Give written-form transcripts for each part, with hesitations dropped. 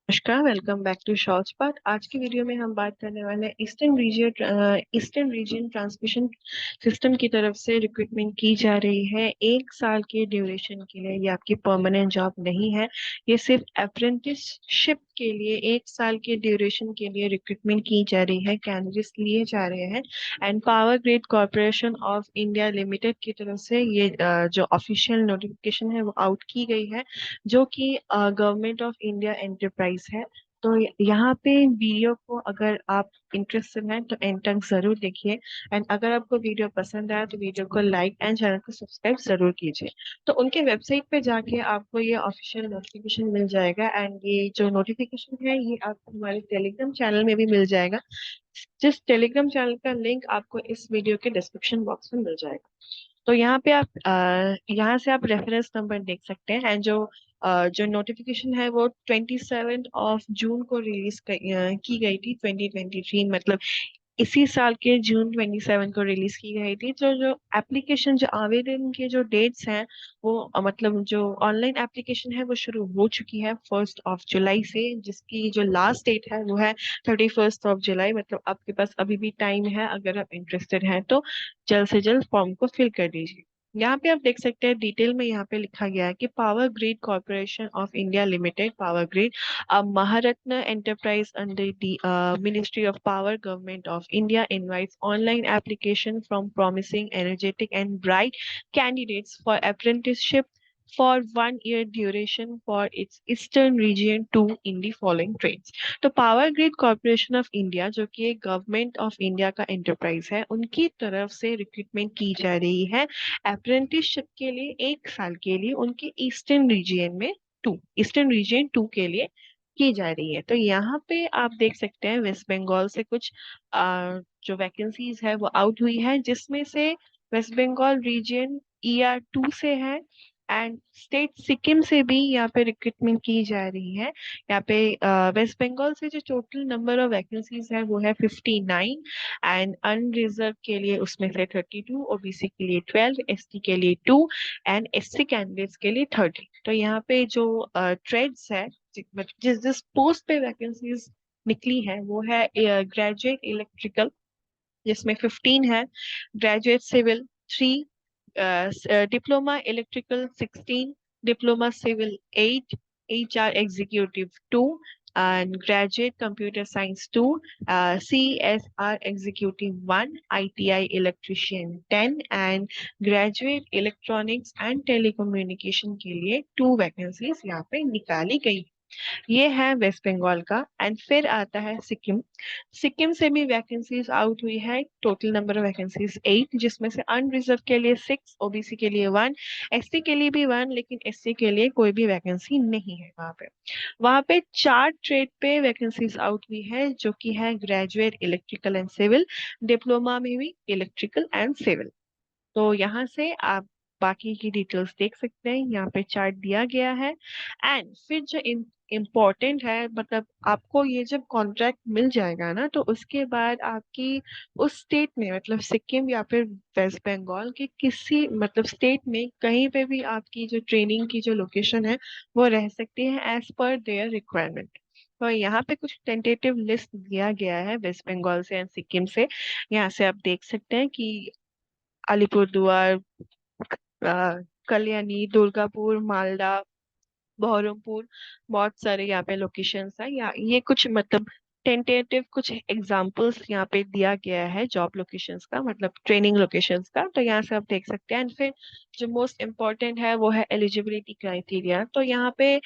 नमस्कार, welcome back to short spot. आज की वीडियो में हम बात करने वाले हैं ईस्टर्न रीजन ट्रांसमिशन सिस्टम की तरफ से रिक्रूटमेंट की जा रही है 1 साल के ड्यूरेशन के लिए। ये आपकी परमानेंट जॉब नहीं है, ये सिर्फ अप्रेंटिसशिप के लिए 1 साल के ड्यूरेशन के लिए रिक्रूटमेंट की जा रही है, कैंडिडेट्स लिए जा रहे हैं। And power grid corporation of India limited की तरफ से ये जो ऑफिशियल नोटिफिकेशन है वो आउट की गई है, जो कि गवर्नमेंट ऑफ इंडिया एंटरप्राइज है। तो यहाँ पे वीडियो को अगर आप इंटरेस्टेड हैं तो एंड तक जरूर देखिए। एंड अगर आपको वीडियो पसंद आया तो वीडियो को लाइक एंड चैनल को सब्सक्राइब जरूर कीजिए। तो उनके वेबसाइट पे जाके आपको ये ऑफिशियल नोटिफिकेशन मिल जाएगा, एंड ये जो नोटिफिकेशन है ये आपको हमारे टेलीग्राम चैनल में भी मिल जाएगा, जिस टेलीग्राम चैनल का लिंक आपको इस वीडियो के डिस्क्रिप्शन बॉक्स में मिल जाएगा। तो यहाँ पे आप यहाँ से आप रेफरेंस नंबर देख सकते हैं। एंड जो नोटिफिकेशन है वो 27 जून को की गई थी, 2023, मतलब इसी साल के जून 27 को रिलीज की गई थी। तो जो एप्लीकेशन, जो आवेदन के जो डेट्स हैं वो मतलब जो ऑनलाइन एप्लीकेशन है वो शुरू हो चुकी है 1 जुलाई से, जिसकी जो लास्ट डेट है वो है 31 जुलाई। मतलब आपके पास अभी भी टाइम है, अगर आप इंटरेस्टेड हैं तो जल्द से जल्द फॉर्म को फिल कर दीजिए। यहाँ पे आप देख सकते हैं डिटेल में यहाँ पे लिखा गया है कि power grid corporation of India limited, power grid, a Maharatna enterprise under the Ministry of Power, Government of India, invites online application from promising, energetic, and bright candidates for apprenticeship for 1 year duration for its eastern region to in the following trades। तो power grid corporation of India, जो कि एक government of India का enterprise है, उनकी तरफ से recruitment की जा रही है अप्रेंटिसशिप के लिए 1 साल के लिए उनके ईस्टर्न रीजन टू के लिए की जा रही है। तो यहाँ पे आप देख सकते हैं वेस्ट बंगाल से कुछ जो वैकेंसीज है वो आउट हुई है, जिसमें से वेस्ट बंगाल रीजन ER2 से है, एंड स्टेट सिक्किम से भी यहाँ पे रिक्रूटमेंट की जा रही है। यहाँ पे वेस्ट बंगाल से जो टोटल नंबर ऑफ वैकेंसीज है वो है 59, एंड अनरिजर्व के लिए उसमें से 32, OBC के लिए 12, ST के लिए 2, एंड SC कैंडिडेट्स के लिए 30। तो यहाँ पे जो ट्रेड्स है, जिस जिस पोस्ट पे वैकेंसीज निकली है वो है ग्रेजुएट इलेक्ट्रिकल, जिसमें 15 है, graduate civil 3, diploma electrical 16, diploma civil 8, HR executive 2, and graduate computer science 2, CSR executive 1, ITI electrician 10, and graduate electronics and telecommunication के लिए 2 वैकेंसीज यहाँ पे निकाली गई। ये है वेस्ट बंगाल का। एंड फिर आता है सिक्किम। सिक्किम से भी वैकेंसीज आउट हुई है, टोटल नंबर ऑफ वैकेंसीज 8, जिसमें से अनरिजर्व के लिए 6, OBC के लिए 1, SC के लिए भी 1, लेकिन SC के लिए कोई भी वैकेंसी नहीं है। वहां पे 4 ट्रेड पे वैकेंसीज आउट हुई है, जो कि है graduate electrical and civil, diploma में भी इलेक्ट्रिकल एंड सिविल। तो यहाँ से आप बाकी की डिटेल्स देख सकते हैं, यहाँ पे चार्ट दिया गया है। एंड फिर जो इम्पोर्टेंट है, मतलब आपको ये जब कॉन्ट्रैक्ट मिल जाएगा ना, तो उसके बाद आपकी उस स्टेट में, मतलब सिक्किम या फिर वेस्ट बंगाल के किसी मतलब स्टेट में कहीं पे भी आपकी जो ट्रेनिंग की जो लोकेशन है वो रह सकती है एज पर देयर रिक्वायरमेंट। तो यहाँ पे कुछ टेंटेटिव लिस्ट दिया गया है वेस्ट बंगाल से एंड सिक्किम से। यहाँ से आप देख सकते हैं कि अलीपुरदुआर, कल्याणी, दुर्गापुर, मालदा, बहरमपुर, बहुत सारे यहाँ पे लोकेशंस है। या ये कुछ मतलब टेंटेटिव कुछ एग्जांपल्स यहाँ पे दिया गया है जॉब लोकेशंस का, मतलब ट्रेनिंग लोकेशंस का। तो यहाँ से आप देख सकते हैं। एंड फिर जो मोस्ट इम्पोर्टेंट है वो है एलिजिबिलिटी क्राइटेरिया। तो यहाँ पे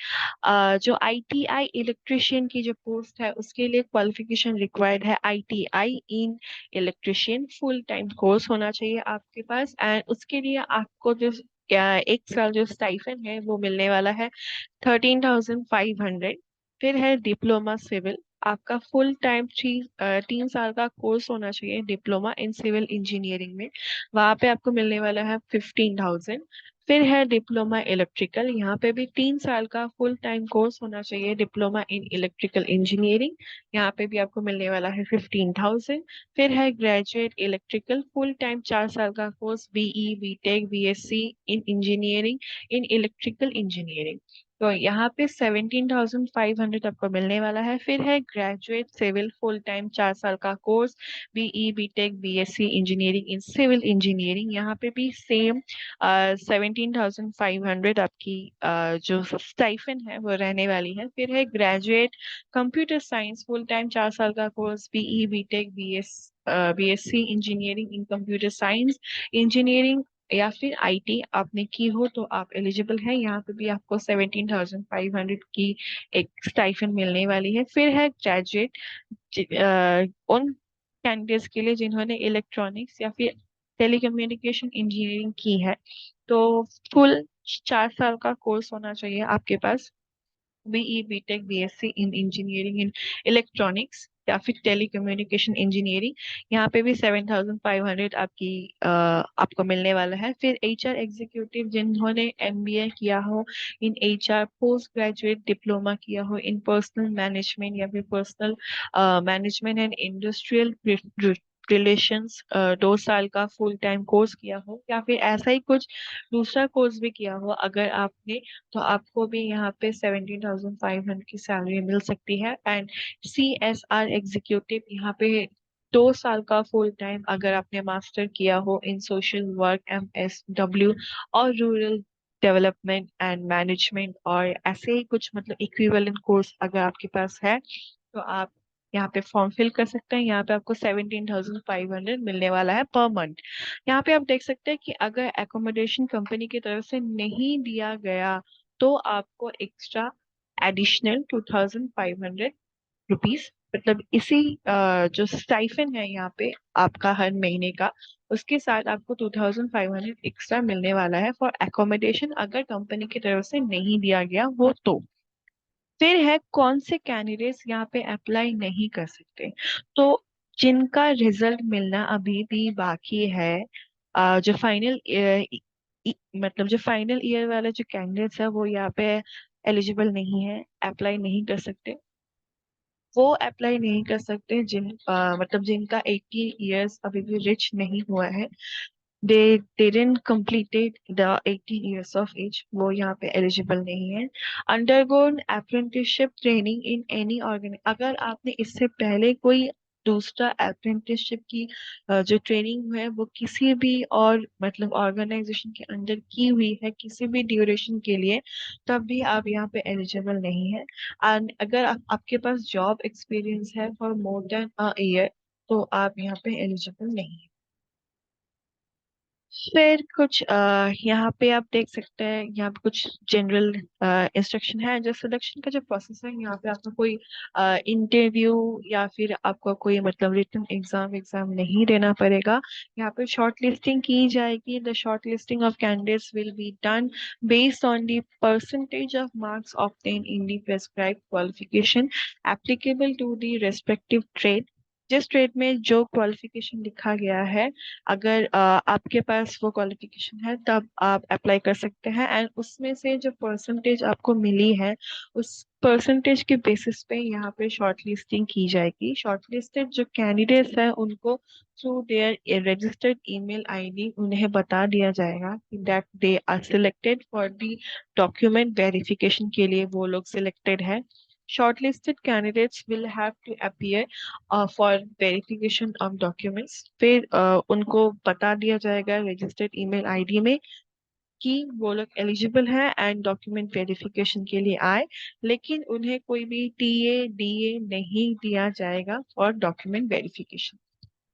जो ITI इलेक्ट्रिशियन की जो पोस्ट है उसके लिए क्वालिफिकेशन रिक्वायर्ड है ITI इन इलेक्ट्रिशियन, फुल टाइम कोर्स होना चाहिए आपके पास। एंड उसके लिए आपको जो 1 साल जो स्टाइफन है वो मिलने वाला है 13,500। फिर है डिप्लोमा सिविल, आपका फुल टाइम 3 साल का कोर्स होना चाहिए डिप्लोमा इन सिविल इंजीनियरिंग में, वहां पे आपको मिलने वाला है 15,000। फिर है डिप्लोमा इलेक्ट्रिकल, यहाँ पे भी 3 साल का फुल टाइम कोर्स होना चाहिए डिप्लोमा इन इलेक्ट्रिकल इंजीनियरिंग, यहाँ पे भी आपको मिलने वाला है 15,000। फिर है ग्रेजुएट इलेक्ट्रिकल, फुल टाइम 4 साल का course BE, BTech, BSc in engineering in electrical engineering, तो यहाँ पे 17,500 आपको मिलने वाला है। फिर है ग्रेजुएट सिविल फुल टाइम 4 साल का course, BE BTech BSc engineering in civil engineering, यहाँ पे भी सेम 17,500 आपकी जो स्टाइफन है वो रहने वाली है। फिर है graduate computer science full time 4 साल का course, BE BTech BSc engineering in computer science engineering या फिर आईटी आपने की हो तो आप एलिजिबल है। यहाँ पे भी आपको 17,500 की एक स्टाइफन मिलने वाली है। फिर है ग्रेजुएट उन कैंडिडेट्स के लिए जिन्होंने इलेक्ट्रॉनिक्स या फिर टेलीकम्युनिकेशन इंजीनियरिंग की है, तो फुल 4 साल का कोर्स होना चाहिए आपके पास, BE BTech BSc in engineering in electronics या फिर टेलीकम्युनिकेशन इंजीनियरिंग। यहाँ पे भी 7,500 आपको मिलने वाला है। फिर एचआर एग्जीक्यूटिव जिन्होंने एमबीए किया हो in HR, post graduate diploma किया हो इन पर्सनल मैनेजमेंट या फिर personal management and industrial relations, 2 साल का फुल टाइम कोर्स किया हो या फिर ऐसा ही कुछ दूसरा कोर्स भी किया हो अगर आपने, तो आपको भी यहाँ पे 17,500 की सैलरी मिल सकती है। एंड CSR एग्जीक्यूटिव, यहाँ पे 2 साल का फुल टाइम अगर आपने मास्टर किया हो इन सोशल वर्क MSW और रूरल डेवलपमेंट एंड मैनेजमेंट और ऐसे ही कुछ मतलब इक्विवेलेंट कोर्स अगर आपके पास है, तो आप यहाँ पे फॉर्म फिल कर सकते हैं। यहाँ पे आपको 17,500 मिलने वाला है पर मंथ। यहाँ पे आप देख सकते हैं कि अगर एकोमोडेशन कंपनी की तरफ से नहीं दिया गया तो आपको एक्स्ट्रा एडिशनल 2,500 रुपीज, मतलब इसी जो स्टाइफन है यहाँ पे आपका हर महीने का, उसके साथ आपको 2,500 एक्स्ट्रा मिलने वाला है फॉर एकोमोडेशन अगर कंपनी की तरफ से नहीं दिया गया हो तो। फिर है कौन से कैंडिडेट्स यहाँ पे अप्लाई नहीं कर सकते, तो जिनका रिजल्ट मिलना अभी भी बाकी है, जो फाइनल मतलब जो फाइनल ईयर वाले जो कैंडिडेट्स है वो यहाँ पे एलिजिबल नहीं है, अप्लाई नहीं कर सकते। वो अप्लाई नहीं कर सकते मतलब जिनका 18 इयर्स अभी भी रिच नहीं हुआ है, they didn't completed the 18 years of age, वो यहाँ पे एलिजिबल नहीं है। undergone apprenticeship training in any organ, अगर आपने इससे पहले कोई दूसरा अप्रेंटिसशिप की जो ट्रेनिंग है वो किसी भी और मतलब ऑर्गेनाइजेशन के अंदर की हुई है किसी भी ड्यूरेशन के लिए, तब भी आप यहाँ पे एलिजिबल नहीं है। एंड अगर आपके पास जॉब एक्सपीरियंस है for more than a year, तो आप यहाँ पे एलिजिबल नहीं है। फिर कुछ यहाँ पे आप देख सकते हैं, यहाँ पे कुछ जनरल इंस्ट्रक्शन है। जो सिलेक्शन का जो प्रोसेस है, यहाँ पे आपका कोई इंटरव्यू या फिर आपको कोई मतलब रिटन एग्जाम नहीं देना पड़ेगा। यहाँ पे शॉर्ट लिस्टिंग की जाएगी। The short listing of candidates will be done based on the percentage of marks obtain in the prescribed qualification applicable to the respective trade. जिस ट्रेड में जो क्वालिफिकेशन लिखा गया है, अगर आपके पास वो क्वालिफिकेशन है तब आप अप्लाई कर सकते हैं। एंड उसमें से जो परसेंटेज आपको मिली है उस परसेंटेज के बेसिस पे यहाँ पे शॉर्ट लिस्टिंग की जाएगी। शॉर्ट लिस्टेड जो कैंडिडेट्स हैं उनको through their registered email ID उन्हें बता दिया जाएगा कि that they are selected for the document verification के लिए वो लोग सिलेक्टेड है। Shortlisted candidates will have to appear for verification of documents। फिर उनको बता दिया जाएगा रजिस्टर्ड ईमेल आईडी में कि वो लोग एलिजिबल है एंड डॉक्यूमेंट वेरिफिकेशन के लिए आए, लेकिन उन्हें कोई भी टीए डीए नहीं दिया जाएगा for document verification.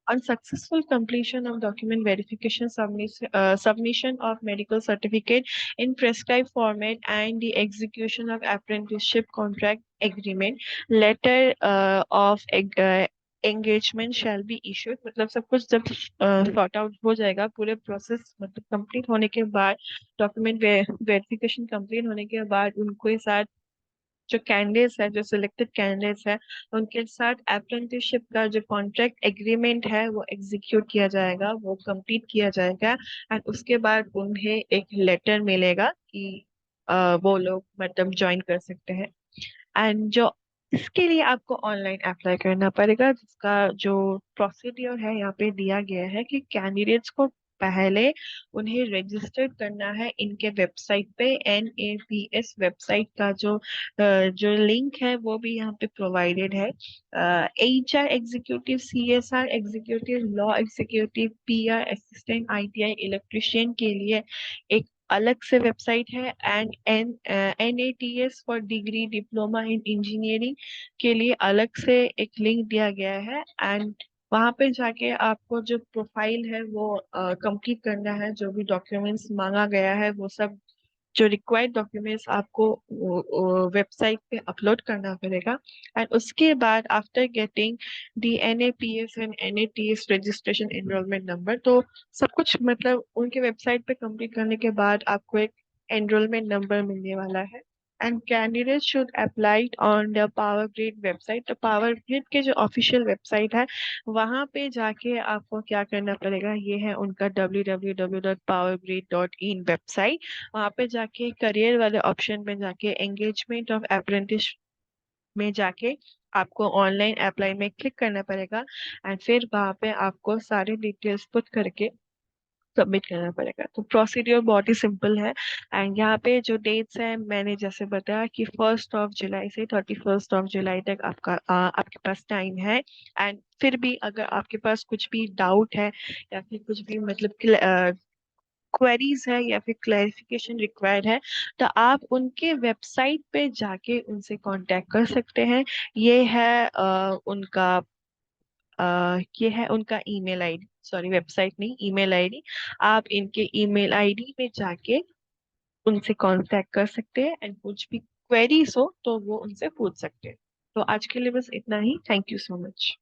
On successful completion of document verification, submission of medical certificate in prescribed format and the execution of apprenticeship contract agreement, letter of engagement shall be issued। मतलब सब कुछ जब sort out हो जाएगा, पूरे process मतलब complete होने के बाद, डॉक्यूमेंट वेरिफिकेशन कंप्लीट होने के बाद, उनके साथ जो कैंडिडेट्स है, जो सिलेक्टेड कैंडिडेट्स है, उनके साथ अप्रेंटिसशिप का जो कॉन्ट्रैक्ट एग्रीमेंट है वो एग्जीक्यूट किया जाएगा, वो कंप्लीट किया जाएगा। एंड उसके बाद उन्हें एक लेटर मिलेगा कि वो लोग मतलब ज्वाइन कर सकते हैं। एंड जो इसके लिए आपको ऑनलाइन अप्लाई करना पड़ेगा, जिसका जो प्रोसीड्योर है यहाँ पे दिया गया है कि कैंडिडेट्स को पहले उन्हें रजिस्टर करना है इनके वेबसाइट पे। NAPS वेबसाइट का जो लिंक है वो भी यहाँ पे प्रोवाइडेड है। HR executive, CSR executive, law executive, PR assistant, ITI electrician के लिए एक अलग से वेबसाइट है। And NATS for degree diploma in engineering के लिए अलग से एक लिंक दिया गया है। एंड वहां पे जाके आपको जो प्रोफाइल है वो कंप्लीट करना है। जो भी डॉक्यूमेंट्स मांगा गया है वो सब, जो रिक्वायर्ड डॉक्यूमेंट्स आपको वेबसाइट पे अपलोड करना पड़ेगा। एंड उसके बाद after getting the NAPS and NATS registration enrolment number, तो सब कुछ मतलब उनके वेबसाइट पे कंप्लीट करने के बाद आपको एक एनरोलमेंट नंबर मिलने वाला है। And candidate should apply on the power grid website. तो पावर ग्रिड के जो ऑफिशियल वेबसाइट है वहां पे जाके आपको क्या करना पड़ेगा, ये है उनका www.powergrid.in वेबसाइट। वहां पे जाके करियर वाले ऑप्शन में जाके एंगेजमेंट ऑफ अप्रेंटिस में जाके आपको ऑनलाइन अप्लाई में क्लिक करना पड़ेगा। एंड फिर वहां पे आपको सारे डिटेल्स पुट करके सबमिट करना पड़ेगा। तो प्रोसीड्योर बहुत ही सिंपल है। एंड यहाँ पे जो डेट्स है मैंने जैसे बताया कि 1 जुलाई से 31 जुलाई तक आपके पास टाइम है। एंड फिर भी अगर आपके पास कुछ भी डाउट है या फिर कुछ भी मतलब क्वेरीज है या फिर क्लैरिफिकेशन रिक्वायर्ड है, तो आप उनके वेबसाइट पे जाके उनसे कांटेक्ट कर सकते हैं। ये है उनका ईमेल आईडी, सॉरी वेबसाइट नहीं, ईमेल आईडी। आप इनके ईमेल आईडी में जाके उनसे कांटेक्ट कर सकते हैं। एंड कुछ भी क्वेरीज हो तो वो उनसे पूछ सकते हैं। तो आज के लिए बस इतना ही। Thank you so much.